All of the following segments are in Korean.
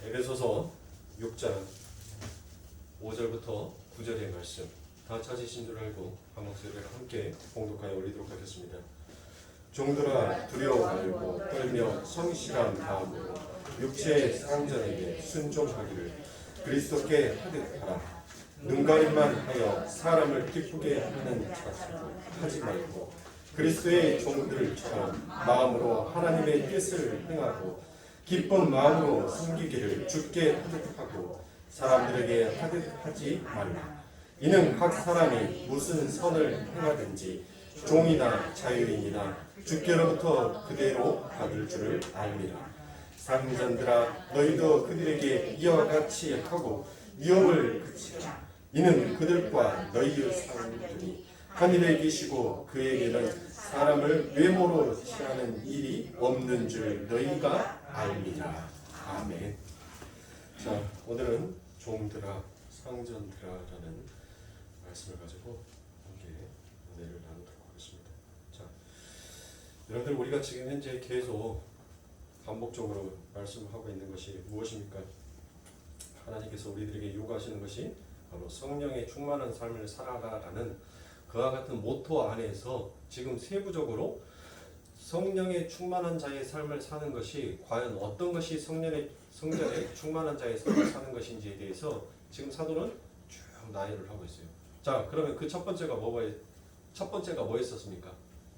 에베소서 6장 5절부터 9절의 말씀 다 찾으신 줄 알고 한 목소리를 함께 봉독하여 올리도록 하겠습니다. 종들아 두려워 말고 떨며 성실한 마음으로 육체의 상전에게 순종하기를 그리스도께 하듯 하라. 눈가림만 하여 사람을 기쁘게 하는 자세로 하지 말고 그리스도의 종들처럼 마음으로 하나님의 뜻을 행하고 기쁜 마음으로 섬기기를 주께 하듯 하고 사람들에게 하듯 하지 말라. 이는 각 사람이 무슨 선을 행하든지 종이나 자유인이나 주께로부터 그대로 받을 줄을 알미라. 상전들아 너희도 그들에게 이와 같이 하고 위험을 그치라. 이는 그들과 너희의 상들이 하늘에 계시고 그에게는 사람을 외모로 취하는 일이 없는 줄 너희가 알미라. 아멘. 자, 오늘은 종들아 상전들아라는 말씀을 가지고 함께 은혜를 나누도록 하겠습니다. 자, 여러분들 우리가 지금 현재 계속 반복적으로 말씀을 하고 있는 것이 무엇입니까? 하나님께서 우리들에게 요구하시는 것이 바로 성령의 충만한 삶을 살아가라는 그와 같은 모토 안에서 지금 세부적으로 성령의 충만한 자의 삶을 사는 것이 과연 어떤 것이 성령의 충만한 자의 삶을 사는 것인지에 대해서 지금 사도는 쭉 나열을 하고 있어요. 자, 그러면 그 첫 번째가 뭐였었습니까?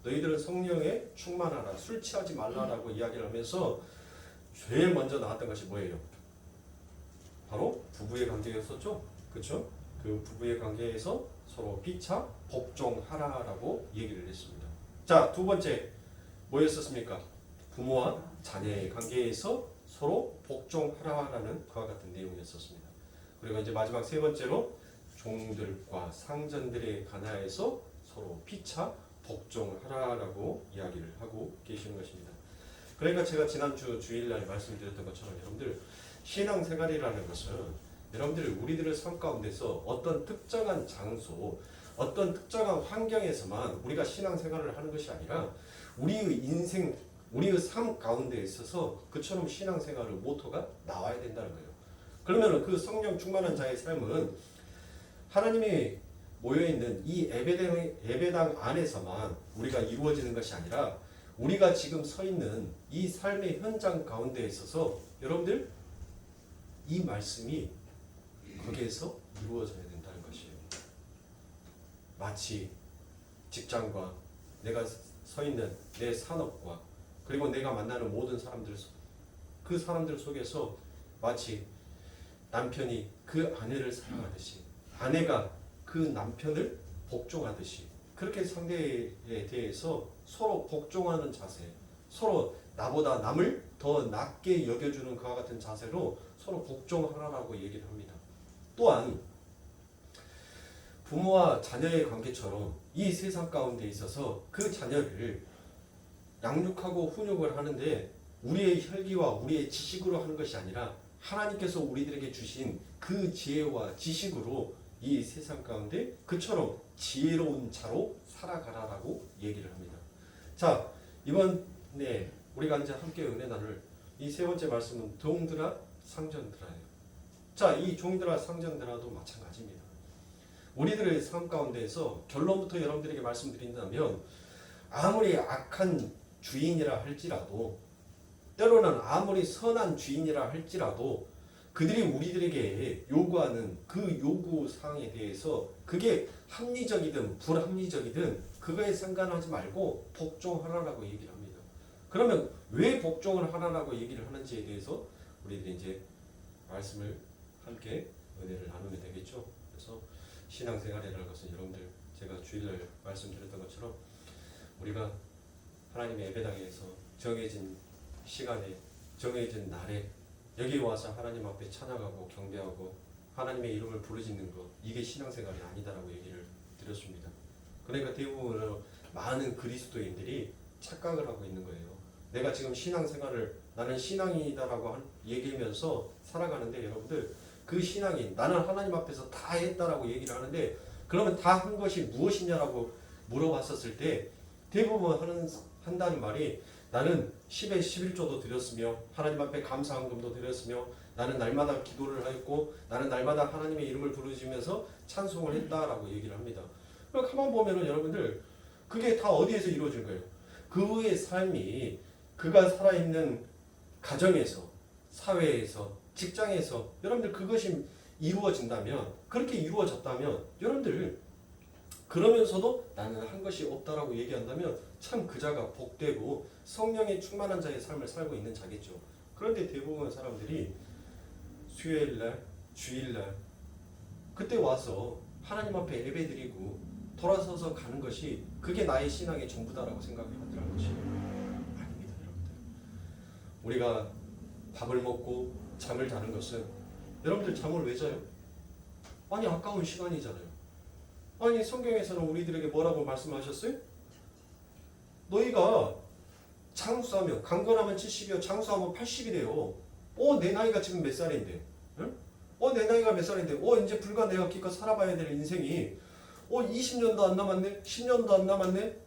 너희들은 성령에 충만하라, 술 취하지 말라라고 이야기를 하면서 제일 먼저 나왔던 것이 뭐예요? 바로 부부의 관계였었죠. 그렇죠? 그 부부의 관계에서 서로 피차 복종하라라고 얘기를 했습니다. 자, 두 번째 뭐였었습니까? 부모와 자녀의 관계에서 서로 복종하라라는 그와 같은 내용이었었습니다. 그리고 이제 마지막 세 번째로 종들과 상전들에 관하여서 서로 피차 복종하라라고 이야기를 하고 계시는 것입니다. 그러니까 제가 지난주 주일날 말씀드렸던 것처럼 여러분들 신앙생활이라는 것은 여러분들 우리들의 삶 가운데서 어떤 특정한 장소, 어떤 특정한 환경에서만 우리가 신앙생활을 하는 것이 아니라 우리의 인생, 우리의 삶 가운데 있어서 그처럼 신앙생활의 모토가 나와야 된다는 거예요. 그러면 그 성령 충만한 자의 삶은 하나님이 모여있는 이 예배당 안에서만 우리가 이루어지는 것이 아니라 우리가 지금 서 있는 이 삶의 현장 가운데 있어서 여러분들 이 말씀이 거기에서 이루어져야 된다는 것이에요. 마치 직장과 내가 서 있는 내 산업과 그리고 내가 만나는 모든 사람들, 그 사람들 속에서 마치 남편이 그 아내를 사랑하듯이 아내가 그 남편을 복종하듯이 그렇게 상대에 대해서 서로 복종하는 자세, 서로 나보다 남을 더 낮게 여겨주는 그와 같은 자세로 서로 복종하라고 얘기를 합니다. 또한 부모와 자녀의 관계처럼 이 세상 가운데 있어서 그 자녀를 양육하고 훈육을 하는데 우리의 혈기와 우리의 지식으로 하는 것이 아니라 하나님께서 우리들에게 주신 그 지혜와 지식으로 이 세상 가운데 그처럼 지혜로운 자로 살아가라라고 얘기를 합니다. 자, 이번에 우리가 이제 함께 은혜 나눌 이 세 번째 말씀은 종들아 상전들아예요. 자, 이 종들아 상전들아도 마찬가지입니다. 우리들의 삶 가운데에서 결론부터 여러분들에게 말씀드린다면 아무리 악한 주인이라 할지라도 때로는 아무리 선한 주인이라 할지라도 그들이 우리들에게 요구하는 그 요구사항에 대해서 그게 합리적이든 불합리적이든 그거에 상관하지 말고 복종하라라고 얘기를 합니다. 그러면 왜 복종을 하라라고 얘기를 하는지에 대해서 우리들이 이제 말씀을 함께 은혜를 나누면 되겠죠. 그래서 신앙생활이라는 것은 여러분들 제가 주일날 말씀드렸던 것처럼 우리가 하나님의 예배당에서 정해진 시간에 정해진 날에 여기 와서 하나님 앞에 찬양하고 경배하고 하나님의 이름을 부르짖는 것, 이게 신앙생활이 아니다라고 얘기를 드렸습니다. 그러니까 대부분 많은 그리스도인들이 착각을 하고 있는 거예요. 내가 지금 신앙생활을 나는 신앙이다라고 얘기하면서 살아가는데 여러분들 그 신앙이 나는 하나님 앞에서 다 했다라고 얘기를 하는데 그러면 다 한 것이 무엇이냐라고 물어봤었을 때 대부분 한다는 말이 나는 10에 11조도 드렸으며 하나님 앞에 감사헌금도 드렸으며 나는 날마다 기도를 하였고 나는 날마다 하나님의 이름을 부르시면서 찬송을 했다라고 얘기를 합니다. 그럼 가만 보면은 여러분들 그게 다 어디에서 이루어진 거예요? 그의 삶이 그가 살아있는 가정에서, 사회에서, 직장에서 여러분들 그것이 이루어진다면, 그렇게 이루어졌다면 여러분들 그러면서도 나는 한 것이 없다라고 얘기한다면 참 그 자가 복되고 성령에 충만한 자의 삶을 살고 있는 자겠죠. 그런데 대부분 사람들이 수요일날, 주일날 그때 와서 하나님 앞에 예배드리고 돌아서서 가는 것이 그게 나의 신앙의 전부다라고 생각을 하더라는 것이에요. 아닙니다, 여러분들. 우리가 밥을 먹고 잠을 자는 것은 여러분들 잠을 왜 자요? 아니 아까운 시간이잖아요. 아니 성경에서는 우리들에게 뭐라고 말씀하셨어요? 너희가 장수하면 강건하면 70이요 장수하면 80이래요. 내 나이가 지금 몇 살인데? 응? 내 나이가 몇 살인데? 이제 불과 내가 기껏 살아봐야 될 인생이 20년도 안 남았네? 10년도 안 남았네?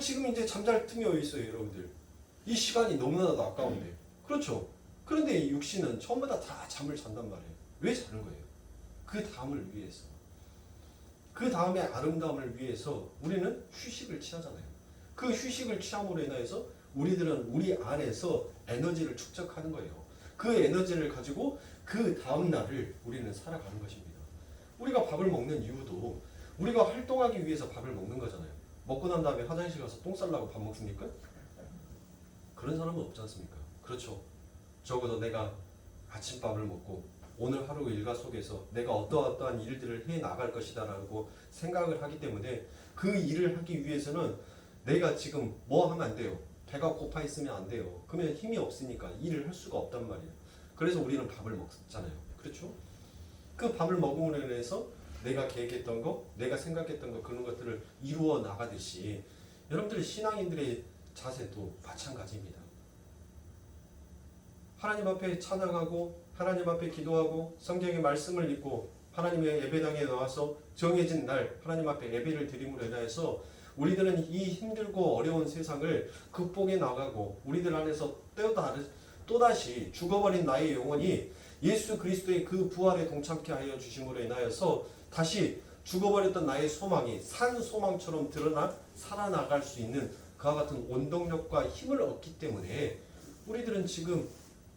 지금 이제 잠잘 틈이 어디 있어요, 여러분들? 이 시간이 너무나도 아까운데. 그렇죠? 그런데 이 육신은 처음마다 다 잠을 잔단 말이에요. 왜 자는 거예요? 그 다음을 위해서. 그 다음의 아름다움을 위해서 우리는 휴식을 취하잖아요. 그 휴식을 취함으로 인해서 우리들은 우리 안에서 에너지를 축적하는 거예요. 그 에너지를 가지고 그 다음 날을 우리는 살아가는 것입니다. 우리가 밥을 먹는 이유도 우리가 활동하기 위해서 밥을 먹는 거잖아요. 먹고 난 다음에 화장실 가서 똥 싸려고 밥 먹습니까? 그런 사람은 없지 않습니까? 그렇죠. 적어도 내가 아침밥을 먹고 오늘 하루 일과 속에서 내가 어떠한 일들을 해 나갈 것이다라고 생각을 하기 때문에 그 일을 하기 위해서는 내가 지금 뭐 하면 안 돼요. 배가 고파 있으면 안 돼요. 그러면 힘이 없으니까 일을 할 수가 없단 말이에요. 그래서 우리는 밥을 먹잖아요. 그렇죠? 그 밥을 먹음으로 인해서 내가 계획했던 거, 내가 생각했던 거 그런 것들을 이루어 나가듯이 여러분들 신앙인들의 자세도 마찬가지입니다. 하나님 앞에 찬양하고 하나님 앞에 기도하고 성경의 말씀을 읽고 하나님의 예배당에 나와서 정해진 날 하나님 앞에 예배를 드림으로 인하여서 우리들은 이 힘들고 어려운 세상을 극복해 나가고 우리들 안에서 또다시 죽어버린 나의 영혼이 예수 그리스도의 그 부활에 동참케 하여 주심으로 인하여서 다시 죽어버렸던 나의 소망이 산 소망처럼 드러나 살아나갈 수 있는 그와 같은 원동력과 힘을 얻기 때문에 우리들은 지금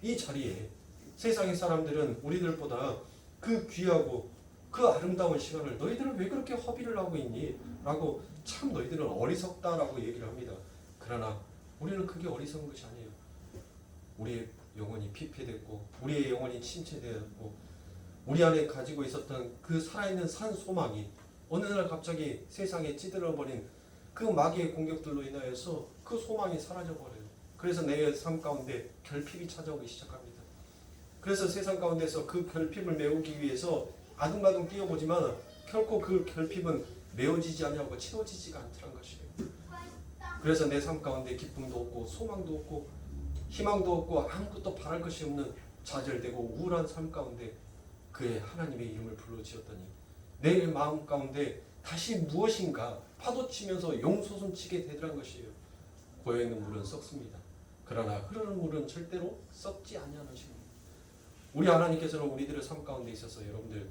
이 자리에 세상의 사람들은 우리들보다 그 귀하고 그 아름다운 시간을 너희들은 왜 그렇게 허비를 하고 있니? 라고 참 너희들은 어리석다라고 얘기를 합니다. 그러나 우리는 그게 어리석은 것이 아니에요. 우리의 영혼이 피폐됐고 우리의 영혼이 침체되었고 우리 안에 가지고 있었던 그 살아있는 산 소망이 어느 날 갑자기 세상에 찌들어버린 그 마귀의 공격들로 인하여서 그 소망이 사라져버려요. 그래서 내 삶 가운데 결핍이 찾아오기 시작합니다. 그래서 세상 가운데서 그 결핍을 메우기 위해서 아둥바둥 뛰어보지만 결코 그 결핍은 메워지지 않냐고 채워지지가 않더란 것이에요. 그래서 내 삶 가운데 기쁨도 없고 소망도 없고 희망도 없고 아무것도 바랄 것이 없는 좌절되고 우울한 삶 가운데 그의 하나님의 이름을 불러지었더니 내 마음 가운데 다시 무엇인가 파도치면서 용솟음치게 되더란 것이에요. 고여있는 물은 썩습니다. 그러나 흐르는 물은 절대로 썩지 않냐는 것입니다. 우리 하나님께서는 우리들의 삶 가운데 있어서 여러분들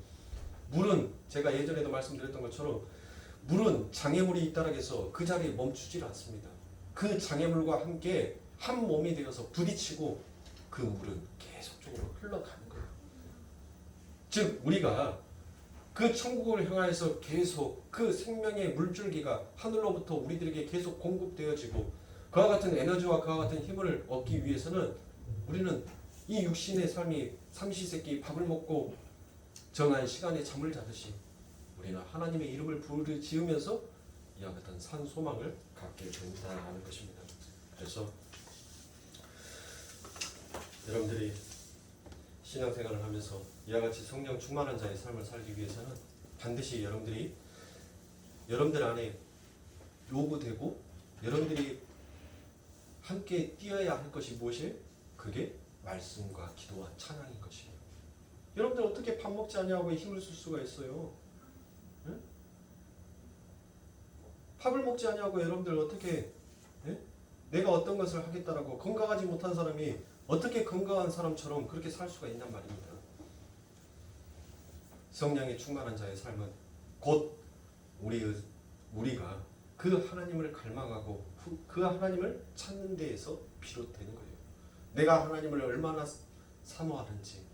물은 제가 예전에도 말씀드렸던 것처럼 물은 장애물이 있다라고 해서 그 자리에 멈추질 않습니다. 그 장애물과 함께 한 몸이 되어서 부딪히고 그 물은 계속적으로 흘러가는 거예요. 즉 우리가 그 천국을 향하여서 계속 그 생명의 물줄기가 하늘로부터 우리들에게 계속 공급되어지고 그와 같은 에너지와 그와 같은 힘을 얻기 위해서는 우리는 이 육신의 삶이 삼시세끼 밥을 먹고 정한 시간에 잠을 자듯이 우리는 하나님의 이름을 부르짖으면서 이와 같은 산 소망을 갖게 된다는 것입니다. 그래서 여러분들이 신앙생활을 하면서 이와 같이 성령 충만한 자의 삶을 살기 위해서는 반드시 여러분들 안에 요구되고 여러분들이 함께 뛰어야 할 것이 무엇이에요? 그게 말씀과 기도와 찬양인 것이에요. 여러분들 어떻게 밥 먹지 않냐고 힘을 쓸 수가 있어요? 응? 밥을 먹지 아니하고 여러분들 어떻게 예? 내가 어떤 것을 하겠다라고 건강하지 못한 사람이 어떻게 건강한 사람처럼 그렇게 살 수가 있단 말입니다. 성령이 충만한 자의 삶은 곧 우리가 그 하나님을 갈망하고 그 하나님을 찾는 데에서 비롯되는 거예요. 내가 하나님을 얼마나 사모하는지.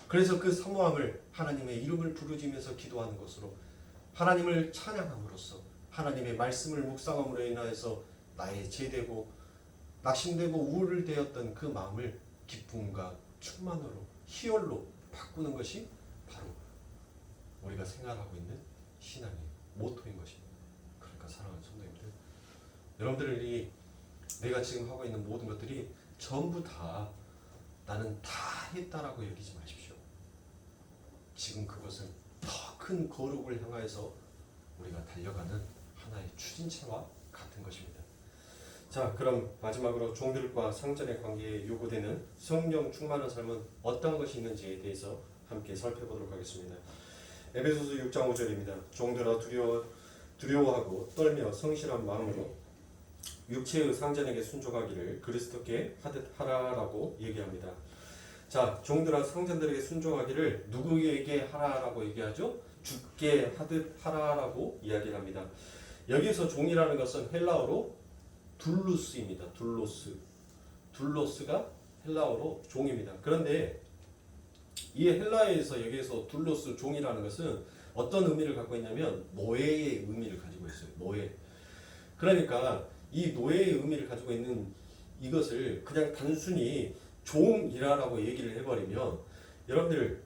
그래서 그 사모함을 하나님의 이름을 부르짖으면서 기도하는 것으로 하나님을 찬양함으로써 하나님의 말씀을 묵상함으로 인하여서 나의 죄되고 낙심되고 우울되었던 그 마음을 기쁨과 충만으로 희열로 바꾸는 것이 바로 우리가 생활하고 있는 신앙의 모토인 것입니다. 그러니까 사랑하는 성도님들, 여러분들이 내가 지금 하고 있는 모든 것들이 전부 다 나는 다 했다라고 여기지 마십시오. 지금 그것은 더 큰 거룩을 향하여서 우리가 달려가는 하나의 추진체와 같은 것입니다. 자, 그럼 마지막으로 종들과 상전의 관계에 요구되는 성령 충만한 삶은 어떤 것이 있는지에 대해서 함께 살펴보도록 하겠습니다. 에베소서 6장 5절입니다. 종들아 두려워하고 떨며 성실한 마음으로 육체의 상전에게 순종하기를 그리스도께 하듯 하라라고 얘기합니다. 자, 종들아 상전들에게 순종하기를 누구에게 하라라고 얘기하죠? 주께 하듯 하라라고 이야기를 합니다. 여기서 종이라는 것은 헬라어로 둘루스입니다. 둘로스가 헬라어로 종입니다. 그런데 이 헬라어에서 여기에서 둘로스 종이라는 것은 어떤 의미를 갖고 있냐면 노예의 의미를 가지고 있어요. 노예. 그러니까 이 노예의 의미를 가지고 있는 이것을 그냥 단순히 종이라고 얘기를 해버리면 여러분들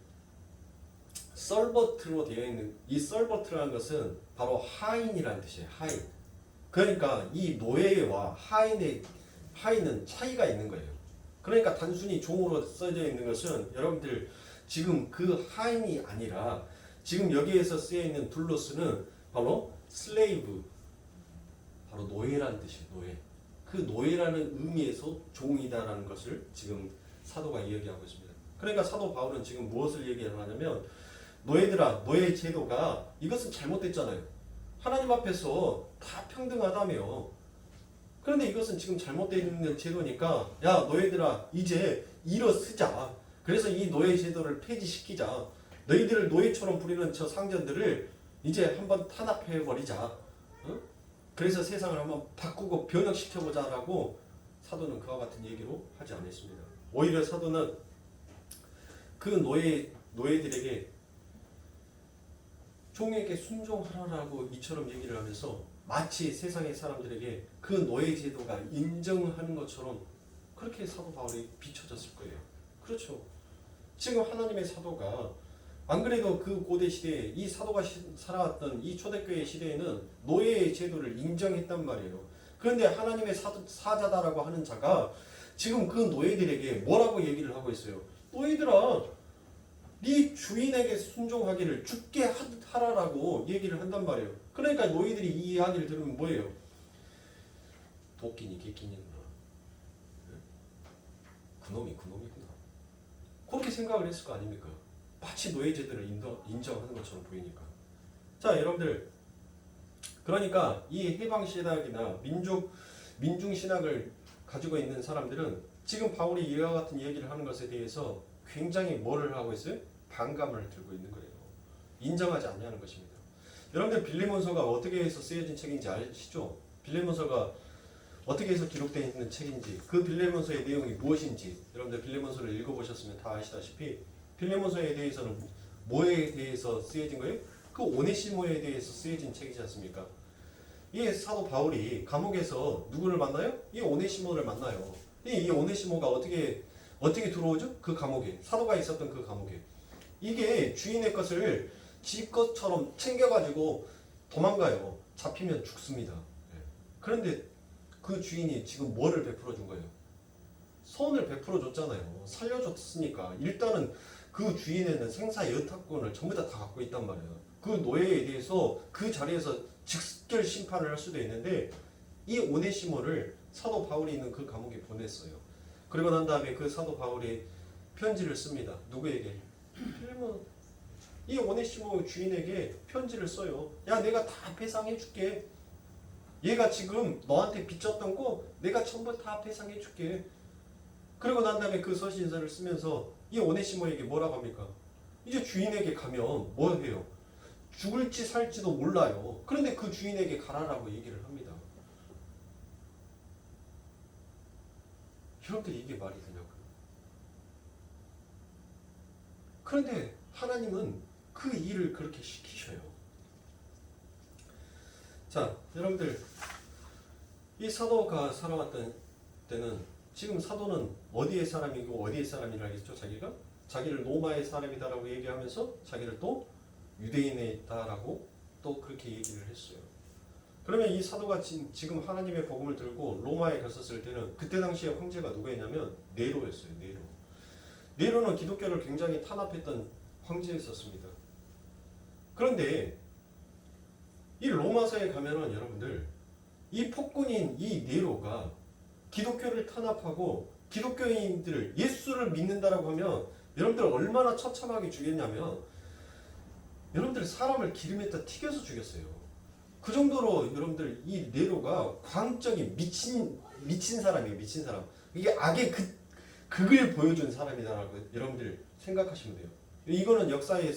썰버트로 되어 있는 이 썰버트라는 것은 바로 하인이라는 뜻이에요. 하인. 그러니까 이 노예와 하인은 차이가 있는 거예요. 그러니까 단순히 종으로 써져 있는 것은 여러분들 지금 그 하인이 아니라 지금 여기에서 쓰여 있는 둘로스는 바로 슬레이브, 바로 노예라는 뜻이에요. 노예. 그 노예라는 의미에서 종이다라는 것을 지금 사도가 이야기하고 있습니다. 그러니까 사도 바울은 지금 무엇을 얘기하냐면 노예들아, 노예 제도가 이것은 잘못됐잖아요. 하나님 앞에서 다 평등하다며. 그런데 이것은 지금 잘못되어 있는 제도니까 야 너희들아 이제 일어서자. 그래서 이 노예 제도를 폐지시키자. 너희들을 노예처럼 부리는 저 상전들을 이제 한번 탄압해버리자. 응? 그래서 세상을 한번 바꾸고 변혁시켜보자라고 사도는 그와 같은 얘기로 하지 않았습니다. 오히려 사도는 그 노예들에게 종에게 순종하라라고 이처럼 얘기를 하면서 마치 세상의 사람들에게 그 노예 제도가 인정하는 것처럼 그렇게 사도 바울이 비춰졌을 거예요. 그렇죠. 지금 하나님의 사도가 안 그래도 그 고대 시대에 이 사도가 살아왔던 이 초대교회 시대에는 노예의 제도를 인정했단 말이에요. 그런데 하나님의 사자다라고 하는 자가 지금 그 노예들에게 뭐라고 얘기를 하고 있어요? 노예들아, 네 주인에게 순종하기를 주께 하라라고 얘기를 한단 말이에요. 그러니까 노예들이 이 이야기를 들으면 뭐예요? 도끼니 개끼니구나. 그놈이구나. 그렇게 생각을 했을 거 아닙니까? 마치 노예 제도를 인정하는 것처럼 보이니까. 자, 여러분들, 그러니까 이 해방 신학이나 민중 신학을 가지고 있는 사람들은 지금 바울이 이와 같은 얘기를 하는 것에 대해서 굉장히 뭐를 하고 있어요? 반감을 들고 있는 거예요. 인정하지 않냐는 것입니다. 여러분들 빌레몬서가 어떻게 해서 쓰여진 책인지 아시죠? 빌레몬서가 어떻게 해서 기록되어 있는 책인지, 그 빌레몬서의 내용이 무엇인지 여러분들 빌레몬서를 읽어보셨으면 다 아시다시피 빌레몬서에 대해서는 뭐에 대해서 쓰여진 거예요? 그 오네시모에 대해서 쓰여진 책이지 않습니까? 이 사도 바울이 감옥에서 누구를 만나요? 이 오네시모를 만나요. 이 오네시모가 어떻게 들어오죠? 그 감옥에, 사도가 있었던 그 감옥에. 이게 주인의 것을 지 것처럼 챙겨가지고 도망가요. 잡히면 죽습니다. 그런데 그 주인이 지금 뭐를 베풀어 준 거예요? 선을 베풀어 줬잖아요. 살려줬으니까 일단은 그 주인에는 생사 여타권을 전부 다 갖고 있단 말이에요. 그 노예에 대해서 그 자리에서 직결 심판을 할 수도 있는데 이 오네시모를 사도 바울이 있는 그 감옥에 보냈어요. 그리고 난 다음에 그 사도 바울이 편지를 씁니다. 누구에게? 필레몬. 이 오네시모 주인에게 편지를 써요. 야, 내가 다 배상해 줄게. 얘가 지금 너한테 빚졌던 거 내가 전부 다 배상해 줄게. 그리고 난 다음에 그 서신서를 쓰면서 이 오네시모에게 뭐라고 합니까? 이제 주인에게 가면 뭐 해요? 죽을지 살지도 몰라요. 그런데 그 주인에게 가라라고 얘기를 합니다. 여러분들 이게 말이 되냐고요. 그런데 하나님은 그 일을 그렇게 시키셔요. 자, 여러분들 이 사도가 살아왔던 때는 지금 사도는 어디의 사람이고 어디의 사람이라 했죠? 자기를 로마의 사람이다라고 얘기하면서 자기를 또 유대인이다라고 또 그렇게 얘기를 했어요. 그러면 이 사도가 지금 하나님의 복음을 들고 로마에 갔었을 때는 그때 당시에 황제가 누구였냐면 네로였어요. 네로는 기독교를 굉장히 탄압했던 황제였었습니다. 그런데 이 로마서에 가면은 여러분들 이 폭군인 이 네로가 기독교를 탄압하고 기독교인들을 예수를 믿는다라고 하면 여러분들 얼마나 처참하게 죽였냐면 여러분들 사람을 기름에다 튀겨서 죽였어요. 그 정도로 여러분들 이 네로가 광적인 미친 사람이에요. 미친 사람. 이게 악의 극을 보여준 사람이다라고 여러분들 생각하시면 돼요. 이거는 역사에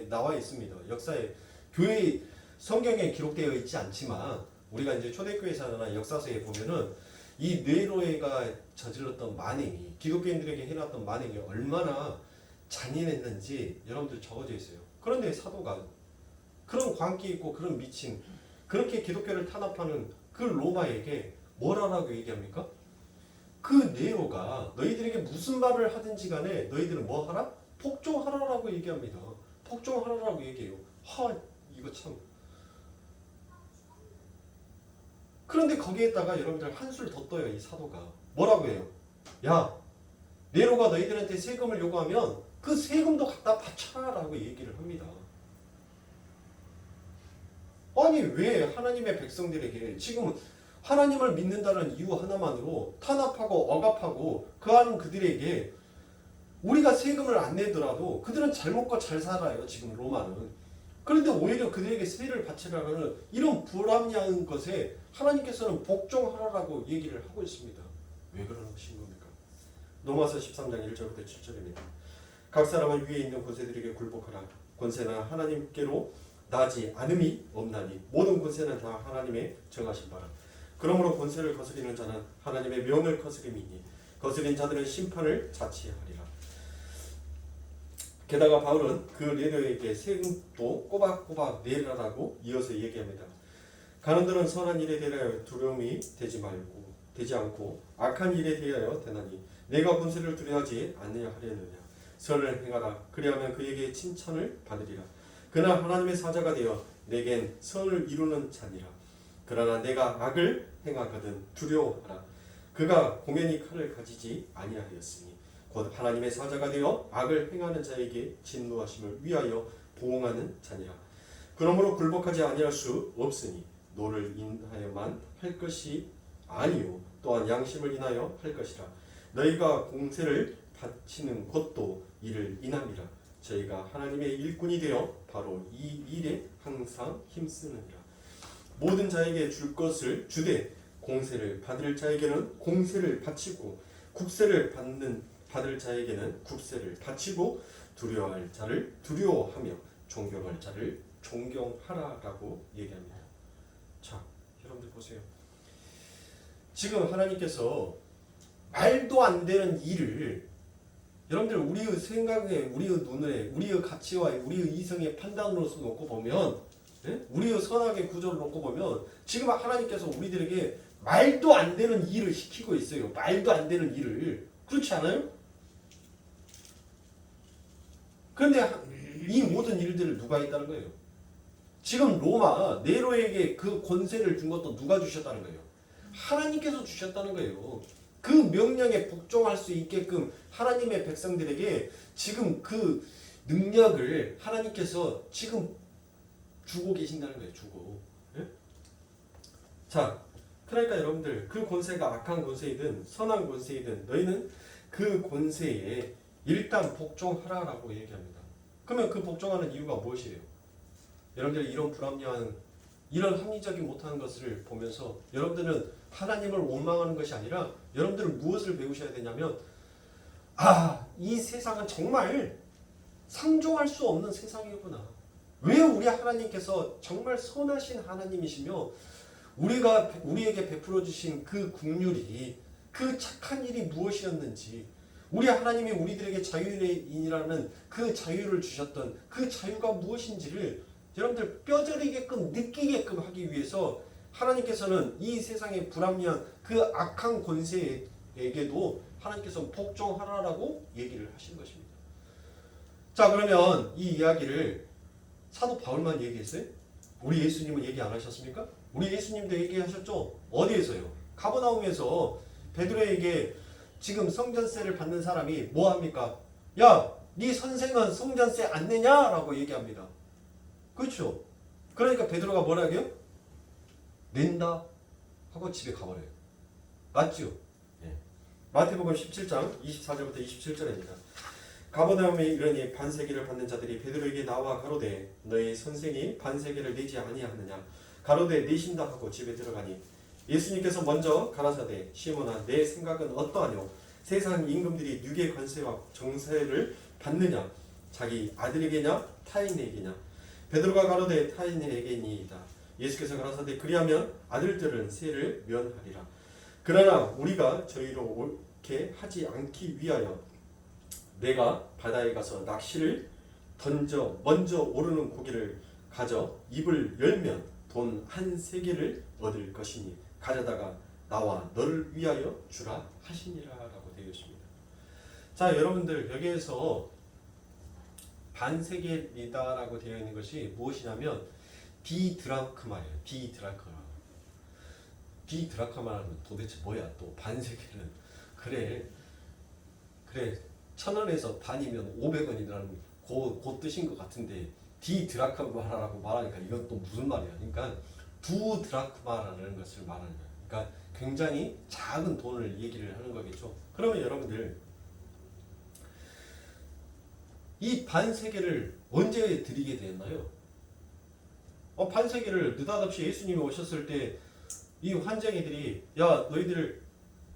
나와 있습니다. 역사에 교회 성경에 기록되어 있지 않지만 우리가 이제 초대교회사나 역사서에 보면은 이 네로가 저질렀던 만행이 기독교인들에게 해놨던 만행이 얼마나 잔인했는지 여러분들 적어져 있어요. 그런데 사도가 그런 광기 있고 그런 미친 그렇게 기독교를 탄압하는 그 로마에게 뭐라고 얘기합니까? 그 네로가 너희들에게 무슨 말을 하든지 간에 너희들은 뭐 하라? 복종하라라고 얘기합니다. 복종하라라고 얘기해요. 이거 참. 그런데 거기에다가 여러분들 한술 더 떠요. 이 사도가. 뭐라고 해요? 야, 네로가 너희들한테 세금을 요구하면 그 세금도 갖다 바쳐라라고 얘기를 합니다. 아니 왜 하나님의 백성들에게 지금 하나님을 믿는다는 이유 하나만으로 탄압하고 억압하고 그하는 그들에게 우리가 세금을 안 내더라도 그들은 잘 먹고 잘 살아요. 지금 로마는. 그런데 오히려 그들에게 세를 바치라는 이런 불합리한 것에 하나님께서는 복종하라라고 얘기를 하고 있습니다. 왜 그러신 겁니까? 로마서 13장 1절부터 7절입니다. 각 사람은 위에 있는 권세들에게 굴복하라. 권세나 하나님께로 나지 않음이 없나니 모든 권세는 다 하나님의 정하신 바라. 그러므로 권세를 거스리는 자는 하나님의 명을 거스림이니 거스린 자들은 심판을 자취하리라. 게다가 바울은 그 네로에게 세금도 꼬박꼬박 내라라고 이어서 얘기합니다. 가는들은 선한 일에 대하여 두려움이 되지 않고 악한 일에 대하여 되나니 내가 권세를 두려워하지 아니하려느냐. 선을 행하라. 그리하면 그에게 칭찬을 받으리라. 그나 하나님의 사자가 되어 내겐 선을 이루는 자니라. 그러나 내가 악을 행하거든 두려워하라. 그가 공연히 칼을 가지지 아니하였으니 곧 하나님의 사자가 되어 악을 행하는 자에게 진노하심을 위하여 보응하는 자니라. 그러므로 굴복하지 아니할 수 없으니 노를 인하여만 할 것이 아니요 또한 양심을 인하여 할 것이라. 너희가 공세를 바치는 것도 이를 인함이라. 저희가 하나님의 일꾼이 되어 바로 이 일에 항상 힘쓰느니라. 모든 자에게 줄 것을 주되 공세를 받을 자에게는 공세를 바치고 국세를 받을 자에게는 국세를 바치고 두려워할 자를 두려워하며 존경할 자를 존경하라라고 얘기합니다. 자, 여러분들 보세요. 지금 하나님께서 말도 안 되는 일을 여러분들 우리의 생각에, 우리의 눈에, 우리의 가치와 우리의 이성의 판단으로서 놓고 보면, 우리의 선악의 구조를 놓고 보면 지금 하나님께서 우리들에게 말도 안 되는 일을 시키고 있어요. 말도 안 되는 일을. 그렇지 않아요? 그런데 이 모든 일들을 누가 했다는 거예요? 지금 로마 네로에게 그 권세를 준 것도 누가 주셨다는 거예요? 하나님께서 주셨다는 거예요. 그 명령에 복종할 수 있게끔 하나님의 백성들에게 지금 그 능력을 하나님께서 지금 주고 계신다는 거예요. 주고. 예? 자, 그러니까 여러분들 그 권세가 악한 권세이든 선한 권세이든 너희는 그 권세에 일단 복종하라라고 얘기합니다. 그러면 그 복종하는 이유가 무엇이에요? 여러분들 이런 불합리한 이런 합리적이 못하는 것을 보면서 여러분들은 하나님을 원망하는 것이 아니라 여러분들은 무엇을 배우셔야 되냐면 이 세상은 정말 상종할 수 없는 세상이구나. 왜 우리 하나님께서 정말 선하신 하나님이시며 우리에게 베풀어 주신 그 긍휼이 그 착한 일이 무엇이었는지 우리 하나님이 우리들에게 자유인이라는 그 자유를 주셨던 그 자유가 무엇인지를 여러분들 뼈저리게끔 느끼게끔 하기 위해서 하나님께서는 이 세상에 불합리한 그 악한 권세에게도 하나님께서 복종하라라고 얘기를 하신 것입니다. 자, 그러면 이 이야기를 사도 바울만 얘기했어요? 우리 예수님은 얘기 안 하셨습니까? 우리 예수님도 얘기하셨죠? 어디에서요? 가버나움에서 베드로에게 지금 성전세를 받는 사람이 뭐 합니까? 야, 네 선생은 성전세 안 내냐라고 얘기합니다. 그렇죠? 그러니까 베드로가 뭐라 해요? 낸다 하고 집에 가버려요. 맞죠? 예. 마태복음 17장 24절부터 27절입니다. 가버나움에 이르니 반세기를 받는 자들이 베드로에게 나와 가로되 너희 선생이 반세기를 내지 아니하느냐 가로되 내신다 하고 집에 들어가니 예수님께서 먼저 가라사대 시몬아 내 생각은 어떠하뇨 세상 임금들이 누구의 관세와 정세를 받느냐 자기 아들에게냐 타인에게냐 베드로가 가로되 타인에게니이다. 예수께서 가라사대 그리하면 아들들은 세를 면하리라. 그러나 우리가 저희로 옳게 하지 않기 위하여 내가 바다에 가서 낚시를 던져 먼저 오르는 고기를 가져 입을 열면 돈 한 세겔을 얻을 것이니 가져다가 나와 너를 위하여 주라 하시니라 라고 되어 있습니다. 자, 여러분들 여기에서 반세겔이다 라고 되어 있는 것이 무엇이냐면 디드라크마예요. 디드라크마는 도대체 뭐야? 또 반세겔은 그래 1,000원에서 반이면 500원이라는 그 뜻인 것 같은데 디드라크마라고 말하니까 이건 또 무슨 말이야? 그러니까 두 드라크마라는 것을 말하는 거야. 그러니까 굉장히 작은 돈을 얘기를 하는 거겠죠. 그러면 여러분들 이 반세겔을 언제 드리게 되었나요? 반세겔을 느닷없이 예수님이 오셨을 때 이 환쟁이들이 야 너희들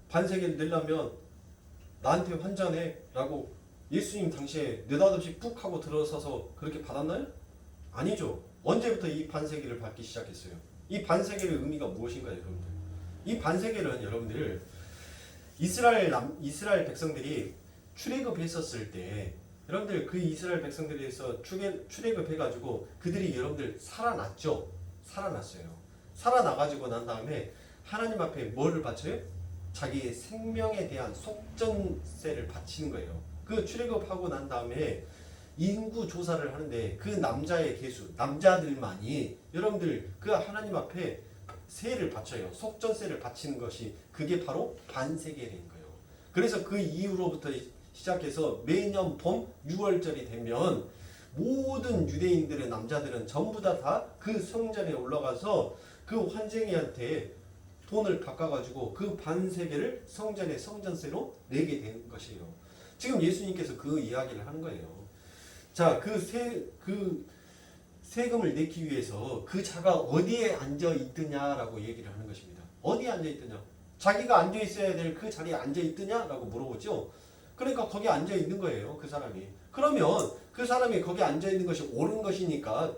반세겔 내려면 나한테 환자네 라고 예수님 당시에 느닷없이 푹 하고 들어서서 그렇게 받았나요? 아니죠. 언제부터 이 반세겔을 받기 시작했어요? 이 반세겔의 의미가 무엇인가요, 여러분들? 이 반세겔은 여러분들 이스라엘 백성들이 출애굽했었을 때 여러분들 그 이스라엘 백성들에서 출애굽해가지고 그들이 여러분들 살아났죠. 살아났어요. 살아나가지고 난 다음에 하나님 앞에 뭐를 바쳐요? 자기의 생명에 대한 속전세를 바치는 거예요. 그 출애굽하고 난 다음에 인구 조사를 하는데 그 남자의 개수, 남자들만이 여러분들 그 하나님 앞에 세를 바쳐요. 속전세를 바치는 것이 그게 바로 반세겔인 거예요. 그래서 그 이후로부터 시작해서 매년 봄 6월절이 되면 모든 유대인들의 남자들은 전부 다 그 성전에 올라가서 그 환쟁이한테 돈을 바꿔가지고 그 반세겔을 성전의 성전세로 내게 된 것이에요. 지금 예수님께서 그 이야기를 하는 거예요. 자, 그 세금을 내기 위해서 그 자가 어디에 앉아 있느냐라고 얘기를 하는 것입니다. 어디에 앉아 있느냐? 자기가 앉아 있어야 될 그 자리에 앉아 있느냐라고 물어보죠. 그러니까 거기 앉아 있는 거예요, 그 사람이. 그러면 그 사람이 거기 앉아 있는 것이 옳은 것이니까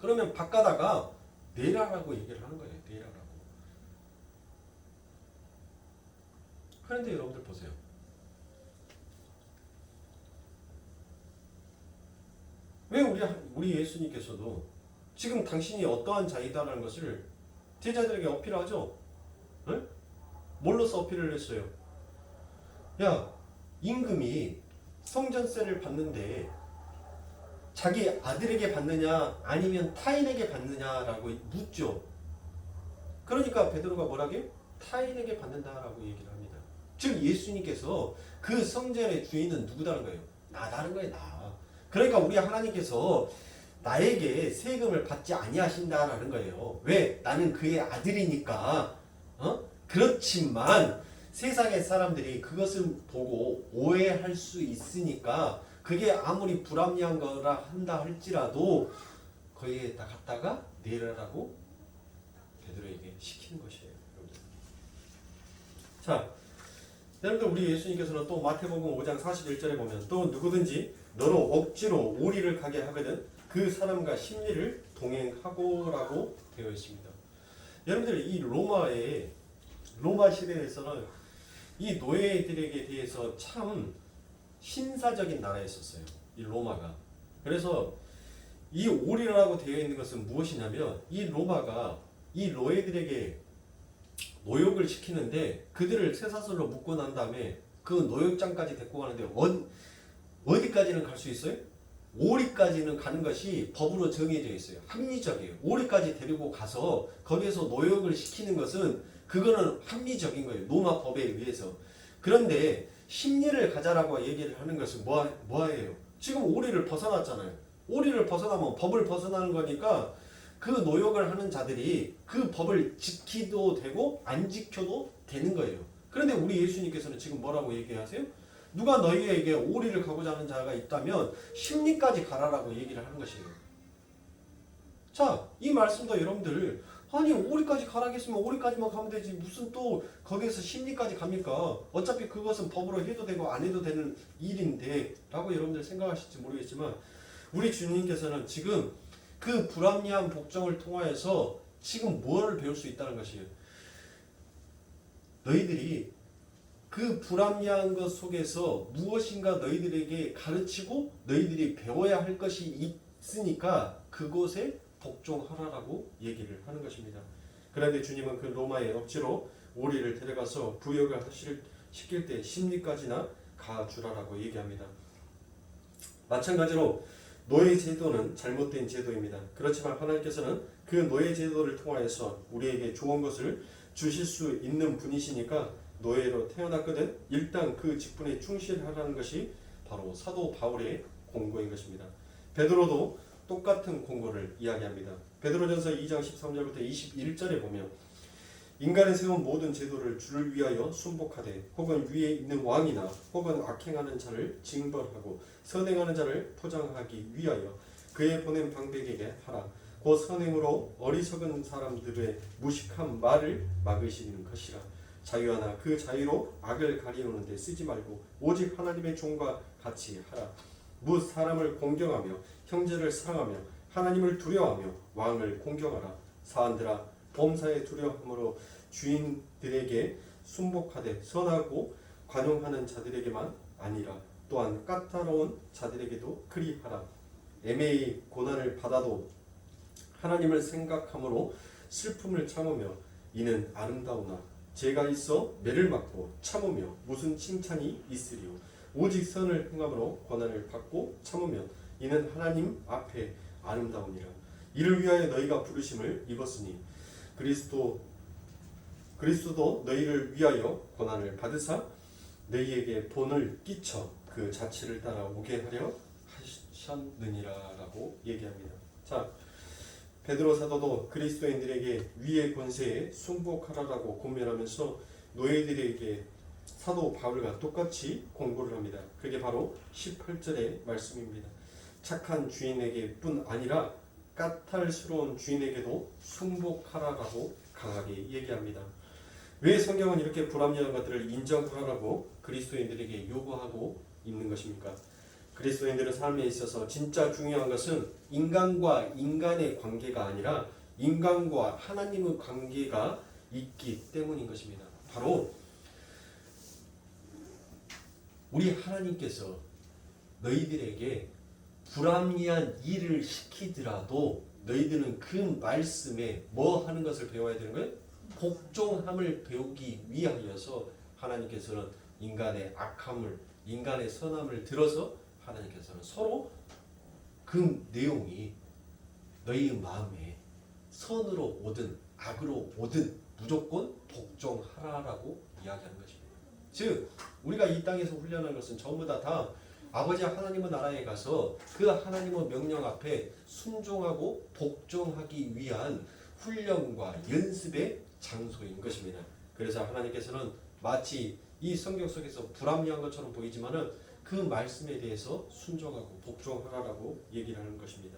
그러면 바꿔다가 내라라고 얘기를 하는 거예요. 내라라고. 그런데 여러분들 보세요. 왜 우리 예수님께서도 지금 당신이 어떠한 자이다라는 것을 제자들에게 어필하죠? 응? 뭘로써 어필을 했어요? 야, 임금이 성전세를 받는데 자기 아들에게 받느냐 아니면 타인에게 받느냐라고 묻죠. 그러니까 베드로가 뭐라고요? 타인에게 받는다라고 얘기를 합니다. 즉 예수님께서 그 성전의 주인은 누구다는 거예요? 나다는 거예요. 나. 그러니까 우리 하나님께서 나에게 세금을 받지 아니하신다라는 거예요. 왜? 나는 그의 아들이니까. 그렇지만 세상의 사람들이 그것을 보고 오해할 수 있으니까 그게 아무리 불합리한 거라 한다 할지라도 거기에다 갖다가 내라라고 베드로에게 시키는 것이에요. 여러분들. 자, 여러분들 우리 예수님께서는 또 마태복음 5장 41절에 보면 또 누구든지 너로 억지로 오리를 가게 하거든 그 사람과 심리를 동행하고라고 되어 있습니다. 여러분들 이 로마 시대에서는 이 노예들에게 대해서 참 신사적인 나라였었어요. 이 로마가. 그래서 이 오리라고 되어 있는 것은 무엇이냐면 이 로마가 이 노예들에게 노역을 시키는데 그들을 쇠사슬로 묶고 난 다음에 그 노역장까지 데리고 가는데 어디까지는 갈 수 있어요? 오리까지는 가는 것이 법으로 정해져 있어요. 합리적이에요. 오리까지 데리고 가서 거기에서 노역을 시키는 것은 그거는 합리적인 거예요. 로마 법에 의해서. 그런데 심리를 가자라고 얘기를 하는 것은 뭐예요? 지금 오리를 벗어났잖아요. 오리를 벗어나면 법을 벗어나는 거니까 그 노역을 하는 자들이 그 법을 지키도 되고 안 지켜도 되는 거예요. 그런데 우리 예수님께서는 지금 뭐라고 얘기하세요? 누가 너희에게 오리를 가고자 하는 자가 있다면 심리까지 가라라고 얘기를 하는 것이에요. 자, 이 말씀도 여러분들 아니 오리까지 가라겠으면 오리까지만 가면 되지 무슨 또 거기에서 심리까지 갑니까? 어차피 그것은 법으로 해도 되고 안 해도 되는 일인데 라고 여러분들 생각하실지 모르겠지만 우리 주님께서는 지금 그 불합리한 복종을 통하여서 지금 무엇을 배울 수 있다는 것이에요. 너희들이 그 불합리한 것 속에서 무엇인가 너희들에게 가르치고 너희들이 배워야 할 것이 있으니까 그곳에 복종하라라고 얘기를 하는 것입니다. 그런데 주님은 그 로마에 억지로 오리를 데려가서 부역을 시킬 때 심리까지나 가주라라고 얘기합니다. 마찬가지로 노예 제도는 잘못된 제도입니다. 그렇지만 하나님께서는 그 노예 제도를 통하여서 우리에게 좋은 것을 주실 수 있는 분이시니까 노예로 태어났거든 일단 그 직분에 충실하라는 것이 바로 사도 바울의 공고인 것입니다. 베드로도 똑같은 공고를 이야기합니다. 베드로전서 2장 13절부터 21절에 보면 인간이 세운 모든 제도를 주를 위하여 순복하되 혹은 위에 있는 왕이나 혹은 악행하는 자를 징벌하고 선행하는 자를 포장하기 위하여 그의 보낸 방백에게 하라. 곧 선행으로 어리석은 사람들의 무식한 말을 막으시는 것이라. 자유하나 그 자유로 악을 가리우는 데 쓰지 말고 오직 하나님의 종과 같이 하라. 무 사람을 공경하며 형제를 사랑하며 하나님을 두려워하며 왕을 공경하라. 사한들아 범사에 두려움으로 주인들에게 순복하되 선하고 관용하는 자들에게만 아니라 또한 까다로운 자들에게도 그리하라. 애매히 고난을 받아도 하나님을 생각함으로 슬픔을 참으며 이는 아름다우나 죄가 있어 매를 맞고 참으며 무슨 칭찬이 있으리요. 오직 선을 행함으로 고난을 받고 참으면 이는 하나님 앞에 아름다우니라. 이를 위하여 너희가 부르심을 입었으니 그리스도도 너희를 위하여 고난을 받으사 너희에게 본을 끼쳐 그 자취를 따라 오게 하려 하셨느니라라고 얘기합니다. 자, 베드로 사도도 그리스도인들에게 위의 권세에 순복하라라고 권면하면서 노예들에게 사도 바울과 똑같이 공고를 합니다. 그게 바로 18절의 말씀입니다. 착한 주인에게 뿐 아니라 까탈스러운 주인에게도 순복하라라고 강하게 얘기합니다. 왜 성경은 이렇게 불합리한 것들을 인정하라고 그리스도인들에게 요구하고 있는 것입니까? 그리스도인들의 삶에 있어서 진짜 중요한 것은 인간과 인간의 관계가 아니라 인간과 하나님의 관계가 있기 때문인 것입니다. 바로 우리 하나님께서 너희들에게 불합리한 일을 시키더라도 너희들은 그 말씀에 뭐 하는 것을 배워야 되는 거예요? 복종함을 배우기 위하여서 하나님께서는 인간의 악함을, 인간의 선함을 들어서 하나님께서는 서로 그 내용이 너희 마음에 선으로 오든 악으로 오든 무조건 복종하라라고 이야기하는 것입니다. 즉 우리가 이 땅에서 훈련한 것은 전부 다 아버지 하나님의 나라에 가서 그 하나님의 명령 앞에 순종하고 복종하기 위한 훈련과 연습의 장소인 것입니다. 그래서 하나님께서는 마치 이 성경 속에서 불합리한 것처럼 보이지만은 그 말씀에 대해서 순종하고 복종하라라고 얘기를 하는 것입니다.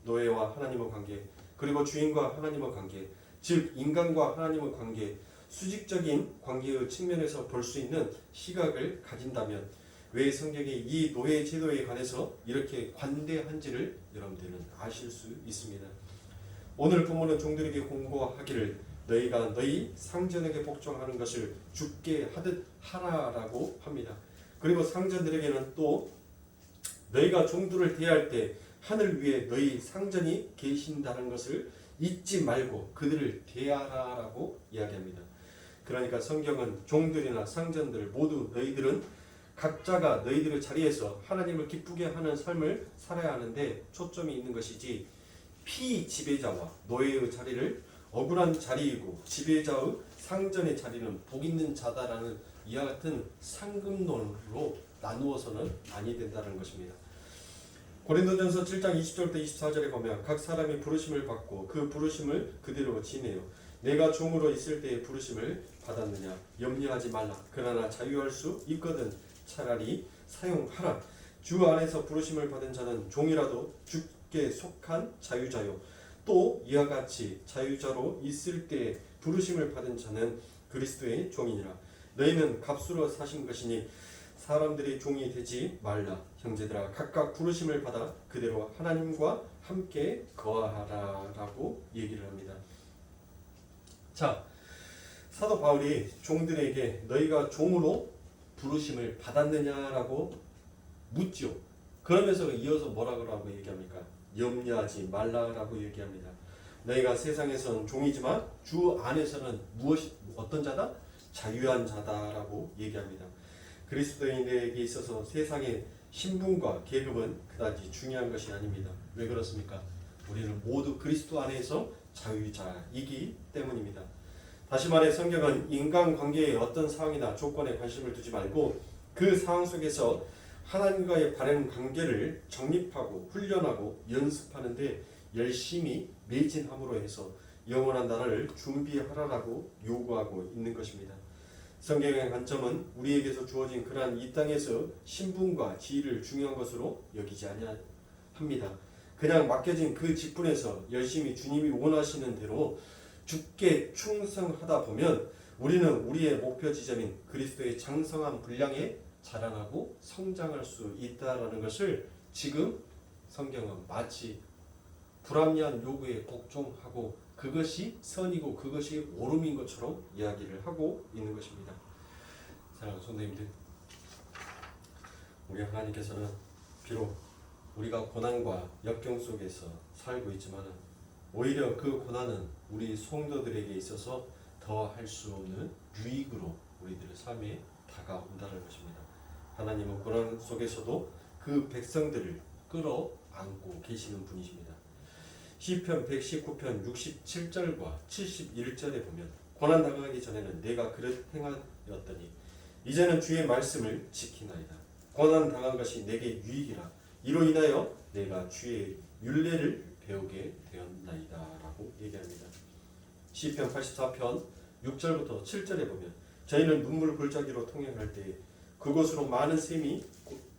노예와 하나님의 관계, 그리고 주인과 하나님의 관계, 즉 인간과 하나님의 관계, 수직적인 관계의 측면에서 볼 수 있는 시각을 가진다면 왜 성경이 이 노예 제도에 관해서 이렇게 관대한지를 여러분들은 아실 수 있습니다. 오늘 본문은 종들에게 공고하기를 너희가 너희 상전에게 복종하는 것을 주께 하듯 하라라고 합니다. 그리고 상전들에게는 또 너희가 종들을 대할 때 하늘 위에 너희 상전이 계신다는 것을 잊지 말고 그들을 대하라라고 이야기합니다. 그러니까 성경은 종들이나 상전들 모두 너희들은 각자가 너희들의 자리에서 하나님을 기쁘게 하는 삶을 살아야 하는데 초점이 있는 것이지 피지배자와 노예의 자리를 억울한 자리이고 지배자의 상전의 자리는 복 있는 자다라는 이와 같은 상급론으로 나누어서는 아니 된다는 것입니다. 고린도전서 7장 20절부터 24절에 보면 각 사람이 부르심을 받고 그 부르심을 그대로 지내요. 내가 종으로 있을 때의 부르심을 받았느냐 염려하지 말라. 그러나 자유할 수 있거든 차라리 사용하라. 주 안에서 부르심을 받은 자는 종이라도 주께 속한 자유자요. 또 이와 같이 자유자로 있을 때에 부르심을 받은 자는 그리스도의 종이니라. 너희는 값으로 사신 것이니 사람들의 종이 되지 말라. 형제들아 각각 부르심을 받아 그대로 하나님과 함께 거하라라고 얘기를 합니다. 자, 사도 바울이 종들에게 너희가 종으로 부르심을 받았느냐라고 묻죠. 그러면서 이어서 뭐라고 얘기합니까? 염려하지 말라라고 얘기합니다. 너희가 세상에서는 종이지만 주 안에서는 어떤 자다? 자유한 자다라고 얘기합니다. 그리스도인에게 있어서 세상의 신분과 계급은 그다지 중요한 것이 아닙니다. 왜 그렇습니까? 우리는 모두 그리스도 안에서 자유자이기 때문입니다. 다시 말해 성경은 인간관계의 어떤 상황이나 조건에 관심을 두지 말고 그 상황 속에서 하나님과의 바른 관계를 정립하고 훈련하고 연습하는데 열심히 매진함으로 해서 영원한 나라를 준비하라라고 요구하고 있는 것입니다. 성경의 관점은 우리에게서 주어진 그러한 이 땅에서 신분과 지위를 중요한 것으로 여기지 아니합니다. 그냥 맡겨진 그 직분에서 열심히 주님이 원하시는 대로 주께 충성하다 보면 우리는 우리의 목표 지점인 그리스도의 장성한 분량에 자라나고 성장할 수 있다라는 것을 지금 성경은 마치 불합리한 요구에 복종하고 그것이 선이고 그것이 옳음인 것처럼 이야기를 하고 있는 것입니다. 사랑하는 성도님들, 우리 하나님께서는 비록 우리가 고난과 역경 속에서 살고 있지만 오히려 그 고난은 우리 성도들에게 있어서 더 할 수 없는 유익으로 우리들의 삶에 다가온다는 것입니다. 하나님은 고난 속에서도 그 백성들을 끌어안고 계시는 분이십니다. 시편 119편 67절과 71절에 보면 고난 당하기 전에는 내가 그릇 행하였더니 이제는 주의 말씀을 지키나이다. 고난 당한 것이 내게 유익이라. 이로 인하여 내가 주의 율례를 배우게 되었나이다 라고 얘기합니다. 시편 84편 6절부터 7절에 보면 저희는 눈물 골짜기로 통행할 때 그곳으로 많은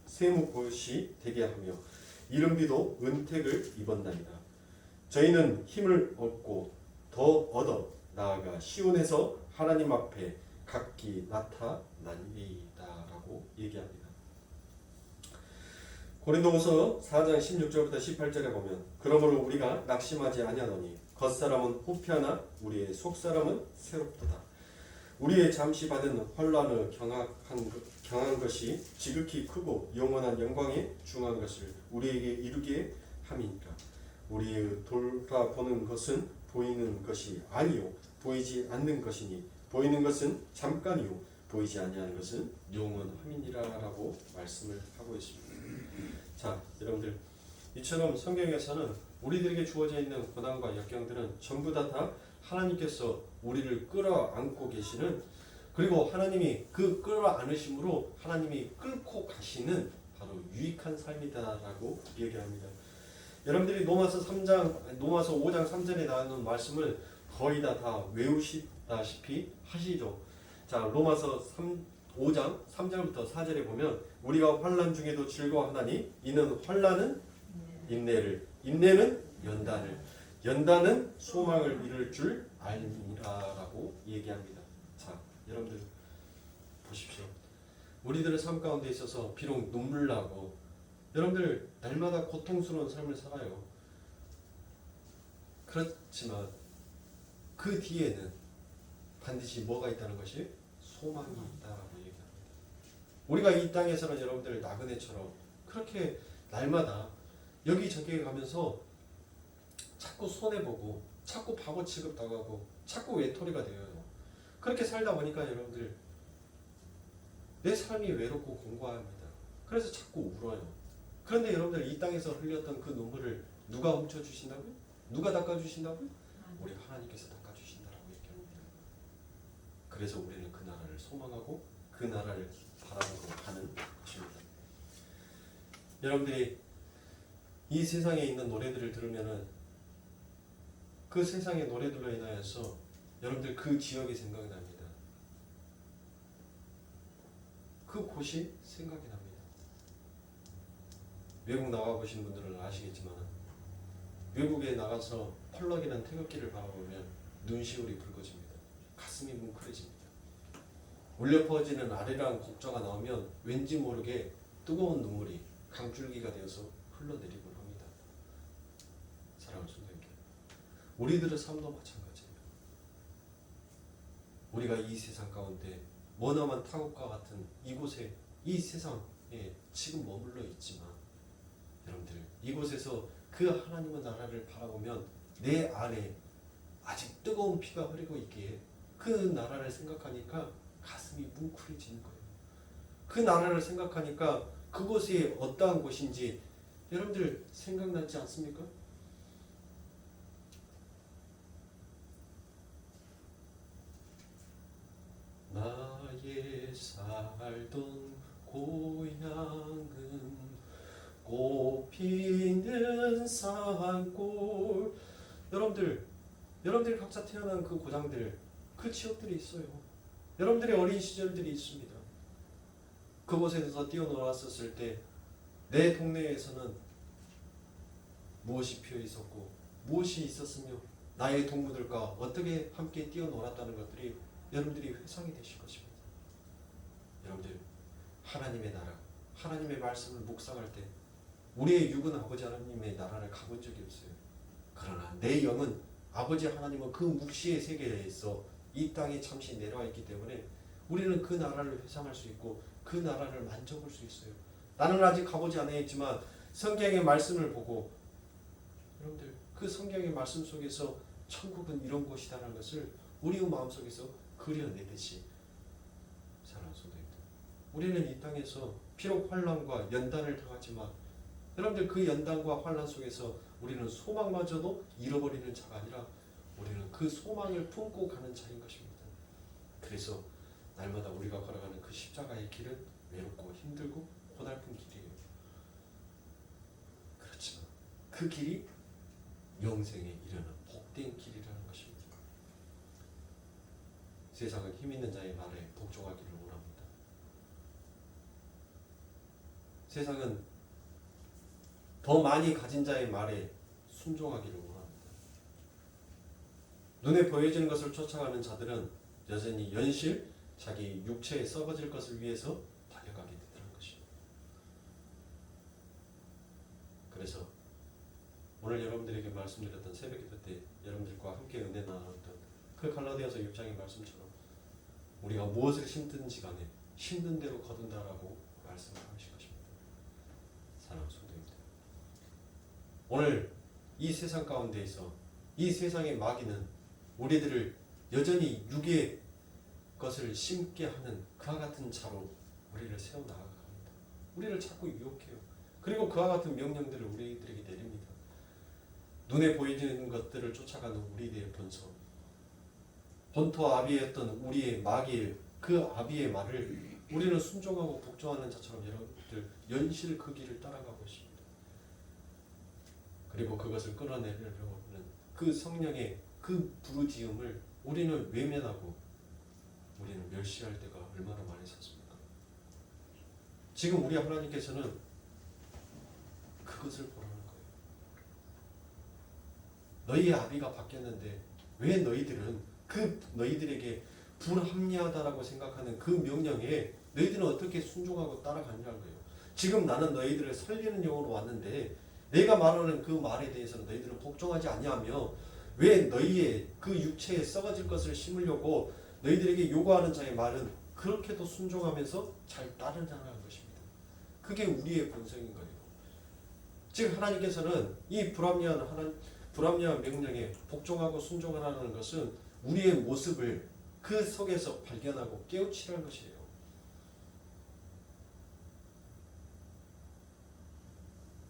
샘무곳이 되게 하며 이른비도 은택을 입었나이다. 저희는 힘을 얻고 더 얻어 나아가 시온에서 하나님 앞에 각기 나타나리이다 라고 얘기합니다. 고린도후서 4장 16절부터 18절에 보면 그러므로 우리가 낙심하지 아니하노니 겉사람은 후피하나 우리의 속사람은 새롭도다. 우리의 잠시 받은 환난을 경한 것이 지극히 크고 영원한 영광에 중한 것을 우리에게 이루게 함이니까. 우리의 돌아보는 것은 보이는 것이 아니요 보이지 않는 것이니 보이는 것은 잠깐이요 보이지 아니하는 것은 영원함이니라라고 말씀을 하고 있습니다. 자, 여러분들 이처럼 성경에서는 우리들에게 주어져 있는 고난과 역경들은 전부 다 하나님께서 우리를 끌어안고 계시는, 그리고 하나님이 그 끌어안으심으로 하나님이 끌고 가시는 바로 유익한 삶이다라고 얘기합니다. 여러분들이 로마서 5장 3절에 나오는 말씀을 거의 다 외우시다시피 하시죠. 자, 로마서 5장 3절부터 4절에 보면 우리가 환난 중에도 즐거워하나니 이는 환난은 인내를, 인내는 연단을, 연단은 소망을 이룰 줄 알미라라고 얘기합니다. 자, 여러분들 보십시오. 우리들의 삶 가운데 있어서 비록 눈물 나고 여러분들 날마다 고통스러운 삶을 살아요. 그렇지만 그 뒤에는 반드시 뭐가 있다는 것이 소망이 있다라고 얘기합니다. 우리가 이 땅에서는 여러분들 나그네처럼 그렇게 날마다 여기저기 가면서 자꾸 손해보고 자꾸 바보 취급당하고 자꾸 외톨이가 되어요. 그렇게 살다 보니까 여러분들 내 삶이 외롭고 공고합니다. 그래서 자꾸 울어요. 그런데 여러분들 이 땅에서 흘렸던 그 눈물을 누가 훔쳐주신다고요? 누가 닦아주신다고요? 우리 하나님께서 닦아주신다라고 얘기합니다. 그래서 우리는 그 나라를 소망하고 그 나라를 바라보고 가는 것입니다. 여러분들이 이 세상에 있는 노래들을 들으면은 그 세상의 노래들로 인하여서 여러분들 그 지역이 생각이 납니다. 그 곳이 생각이 납니다. 외국 나가보신 분들은 아시겠지만 외국에 나가서 펄럭이는 태극기를 바라보면 눈시울이 붉어집니다. 가슴이 뭉클해집니다. 울려 퍼지는 아리랑 곡조가 나오면 왠지 모르게 뜨거운 눈물이 강줄기가 되어서 흘러내리곤 합니다. 사랑하는 성도님들, 우리들의 삶도 마찬가지예요. 우리가 이 세상 가운데 머나먼 타국과 같은 이곳에 이 세상에 지금 머물러 있지만 여러분들 이곳에서 그 하나님의 나라를 바라보면 내 안에 아직 뜨거운 피가 흐르고 있기에 그 나라를 생각하니까 가슴이 뭉클해지는 거예요. 그 나라를 생각하니까 그곳이 어떠한 곳인지 여러분들 생각나지 않습니까? 나의 살던 고향은 꽃피는 산골. 여러분들 각자 태어난 그 고장들, 그 지역들이 있어요. 여러분들의 어린 시절들이 있습니다. 그곳에서 뛰어놀았었을 때 내 동네에서는 무엇이 피어 있었고 무엇이 있었으며 나의 동무들과 어떻게 함께 뛰어놀았다는 것들이 여러분들이 회상이 되실 것입니다. 여러분들 하나님의 나라, 하나님의 말씀을 묵상할 때 우리의 육은 아버지 하나님의 나라를 가본 적이 없어요. 그러나 내 영은 아버지 하나님은 그 묵시의 세계에 있어 이 땅에 잠시 내려와 있기 때문에 우리는 그 나라를 회상할 수 있고 그 나라를 만져볼 수 있어요. 나는 아직 가보지 않았지만 성경의 말씀을 보고 여러분들 그 성경의 말씀 속에서 천국은 이런 곳이다라는 것을 우리의 마음속에서 그려내듯이 사랑하는 성도님들, 우리는 이 땅에서 비록 환난과 연단을 당하지만 여러분들 그 연단과 환난 속에서 우리는 소망마저도 잃어버리는 자가 아니라 우리는 그 소망을 품고 가는 자인 것입니다. 그래서 날마다 우리가 걸어가는 그 십자가의 길은 외롭고 힘들고 고달픈 길이에요. 그렇지만 그 길이 영생에 이르는 복된 길이라는 것입니다. 세상은 힘 있는 자의 말에 복종하기를 원합니다. 세상은 더 많이 가진 자의 말에 순종하기를 원합니다. 눈에 보여지는 것을 쫓아가는 자들은 여전히 연실, 자기 육체에 썩어질 것을 위해서 달려가게 되더라는 것입니다. 그래서 오늘 여러분들에게 말씀드렸던 새벽기도 때 여러분들과 함께 은혜 나눴던 그 갈라디아서 6장의 말씀처럼 우리가 무엇을 심든지 간에 심는 대로 거둔다라고 말씀을 하실 것입니다. 사랑하는 성도님들, 오늘 이 세상 가운데에서 이 세상의 마귀는 우리들을 여전히 육의 것을 심게 하는 그와 같은 자로 우리를 세워나갑니다. 우리를 자꾸 유혹해요. 그리고 그와 같은 명령들을 우리들에게 내립니다. 눈에 보이는 것들을 쫓아가는 우리들의 본토 아비였던 우리의 마귀의 그 아비의 말을 우리는 순종하고 복종하는 자처럼 여러분들 연실 그 길을 따라가고 있습니다. 그리고 그것을 끌어내려는 그 성령의 그 부르짖음을 우리는 외면하고 우리는 멸시할 때가 얼마나 많이 샀습니까? 지금 우리 하나님께서는 그것을 보라는 거예요. 너희의 아비가 바뀌었는데 왜 너희들은 그 너희들에게 불합리하다라고 생각하는 그 명령에 너희들은 어떻게 순종하고 따라가냐는 거예요. 지금 나는 너희들을 살리는 영으로 왔는데 내가 말하는 그 말에 대해서는 너희들은 복종하지 아니하며 왜 너희의 그 육체에 썩어질 것을 심으려고 너희들에게 요구하는 자의 말은 그렇게도 순종하면서 잘 따르자는 것입니다. 그게 우리의 본성인 거예요. 즉 하나님께서는 이 불합리한 명령에 복종하고 순종하라는 것은 우리의 모습을 그 속에서 발견하고 깨우치라는 것이에요.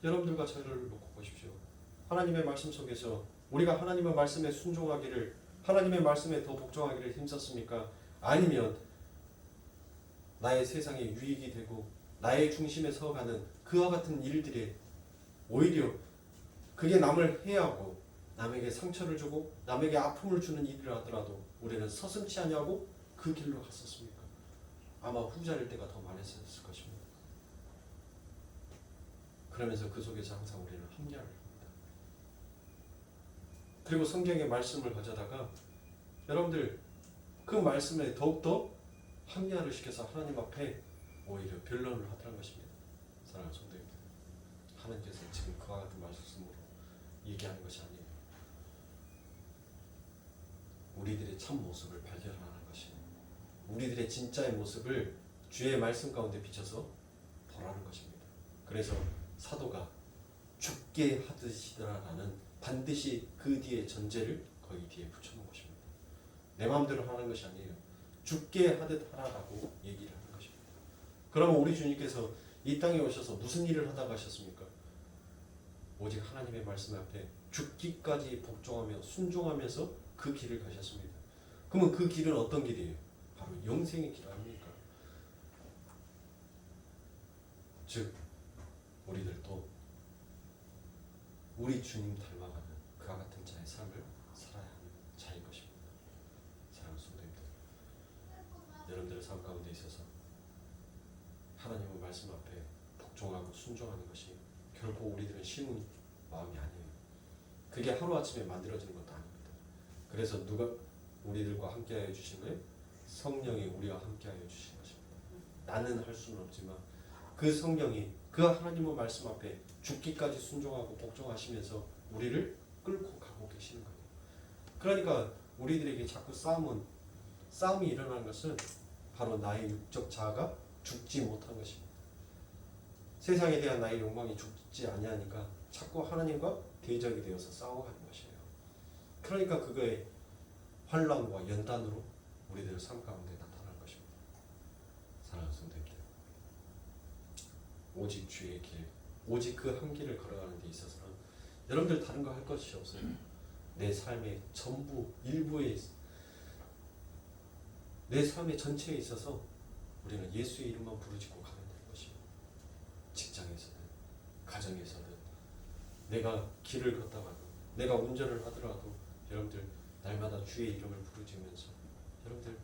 여러분들과 저를 놓고 보십시오. 하나님의 말씀 속에서 우리가 하나님의 말씀에 순종하기를, 하나님의 말씀에 더 복종하기를 힘썼습니까? 아니면 나의 세상에 유익이 되고 나의 중심에 서가는 그와 같은 일들에 오히려 그게 남을 해하고 남에게 상처를 주고 남에게 아픔을 주는 일을 하더라도 우리는 서슴지 아니하고 그 길로 갔었습니까? 아마 후자일 때가 더 많았을 것입니다. 그러면서 그 속에서 항상 우리는 합리화를 합니다. 그리고 성경의 말씀을 가져다가 여러분들 그 말씀에 더욱더 합리화를 시켜서 하나님 앞에 오히려 변론을 하더란 것입니다. 사랑하는 성도님들, 하나님께서 지금 그와 같은 말씀으로 얘기하는 것이 아니에요. 우리들의 참 모습을 발견하는 것이에요. 우리들의 진짜의 모습을 주의 말씀 가운데 비춰서 보라는 것입니다. 그래서 사도가 죽게 하듯이더라라는 반드시 그 뒤에 전제를 거기 뒤에 붙여놓은 것입니다. 내 마음대로 하는 것이 아니에요. 죽게 하듯 하라라고 얘기를 하는 것입니다. 그러면 우리 주님께서 이 땅에 오셔서 무슨 일을 하다 가셨습니까? 오직 하나님의 말씀 앞에 죽기까지 복종하며 순종하면서 그 길을 가셨습니다. 그러면 그 길은 어떤 길이에요? 바로 영생의 길 아닙니까? 즉 우리들도 우리 주님 닮아가는 그와 같은 자의 삶을 살아야 하는 자인 것입니다. 사랑하는 성도님들, 여러분들의 삶 가운데 있어서 하나님의 말씀 앞에 복종하고 순종하는 것이 결코 우리들은 쉬운 마음이 아니에요. 그게 하루아침에 만들어지는 것도 아닙니다. 그래서 누가 우리들과 함께하여 주신 거예요? 성령이 우리와 함께하여 주신 것입니다. 나는 할 수는 없지만 그 성령이 그 하나님의 말씀 앞에 죽기까지 순종하고 복종하시면서 우리를 끌고 가고 계시는 거예요. 그러니까 우리들에게 자꾸 싸움이 일어나는 것은 바로 나의 육적 자아가 죽지 못한 것입니다. 세상에 대한 나의 욕망이 죽지 아니하니까 자꾸 하나님과 대적이 되어서 싸워가는 것이에요. 그러니까 그거의 환란과 연단으로 우리들 삶 가운데 나타나는 것입니다. 사랑하는 성도님들, 오직 주의 길, 오직 그 한 길을 걸어가는 데 있어서는 여러분들 다른 거 할 것이 없어요. 내 삶의 전부, 일부에, 내 삶의 전체에 있어서 우리는 예수의 이름만 부르짖고 가면 되는 것이에요. 직장에서든 가정에서든 내가 길을 걷다가도 내가 운전을 하더라도 여러분들 날마다 주의 이름을 부르짖으면서 여러분들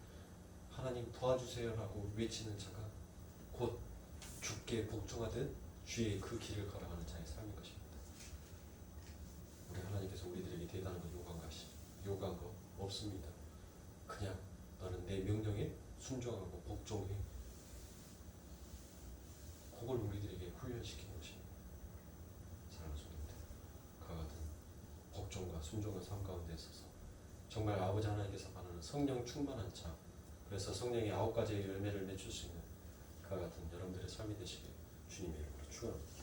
하나님 도와주세요라고 외치는 자가 곧 죽게 복종하듯 주의 그 길을 걸어가는 자의 삶인 것입니다. 우리 하나님께서 우리들에게 대단한 거 요구한 거 없습니다. 그냥 너는 내 명령에 순종하고 복종해. 그걸 우리들에게 훈련시키는 것입니다. 사랑하는 성도님들, 그와 같은 복종과 순종의 삶 가운데 있어서 정말 아버지 하나님께서 바라는 성령 충만한 자, 그래서 성령이 9가지의 열매를 맺을 수 있는 그와 같은 여러분들의 삶이 되시길 주님의 이름으로 축원합니다.